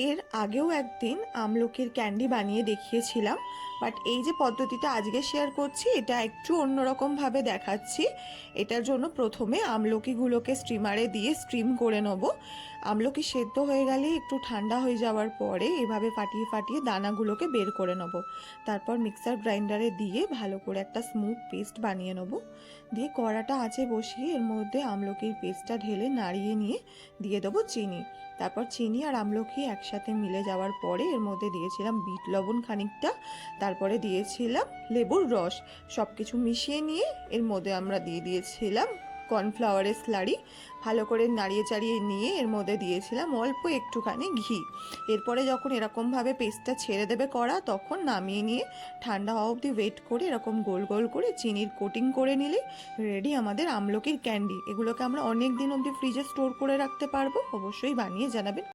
এর আগেও একদিন আমলকির ক্যান্ডি বানিয়ে দেখিয়েছিলাম, বাট এই যে পদ্ধতিটা আজকে শেয়ার করছি এটা একটু অন্যরকমভাবে দেখাচ্ছি। এটার জন্য প্রথমে আমলকিগুলোকে স্টিমারে দিয়ে স্টিম করে নেব। আমলকি সেদ্ধ হয়ে গেলে একটু ঠান্ডা হয়ে যাওয়ার পরে এভাবে ফাটিয়ে ফাটিয়ে দানাগুলোকে বের করে নেব। তারপর মিক্সার গ্রাইন্ডারে দিয়ে ভালো করে একটা স্মুথ পেস্ট বানিয়ে নেব। দিয়ে কড়াটা আঁচে বসিয়ে এর মধ্যে আমলকির পেস্টটা ঢেলে নাড়িয়ে নিয়ে দিয়ে দেবো চিনি। তারপর চিনি আর আমলকি একসাথে মিলে যাওয়ার পরে এর মধ্যে দিয়েছিলাম বিট লবণ খানিকটা, তারপরে দিয়েছিলাম লেবুর রস। সব কিছু মিশিয়ে নিয়ে এর মধ্যে আমরা দিয়ে দিয়েছিলাম কর্নফ্লাওয়ারের স্লারি। ভালো করে নাড়িয়ে চাড়িয়ে নিয়ে এর মধ্যে দিয়েছিলাম অল্প একটুখানি ঘি। এরপরে যখন এরকমভাবে পেস্টটা ছেড়ে দেবে কড়া, তখন নামিয়ে নিয়ে ঠান্ডা হওয়া অবধি ওয়েট করে এরকম গোল গোল করে চিনির কোটিং করে নিলে রেডি আমাদের আমলকির ক্যান্ডি। এগুলোকে আমরা অনেক দিন অবধি ফ্রিজে স্টোর করে রাখতে পারবো। অবশ্যই বানিয়ে জানাবেন।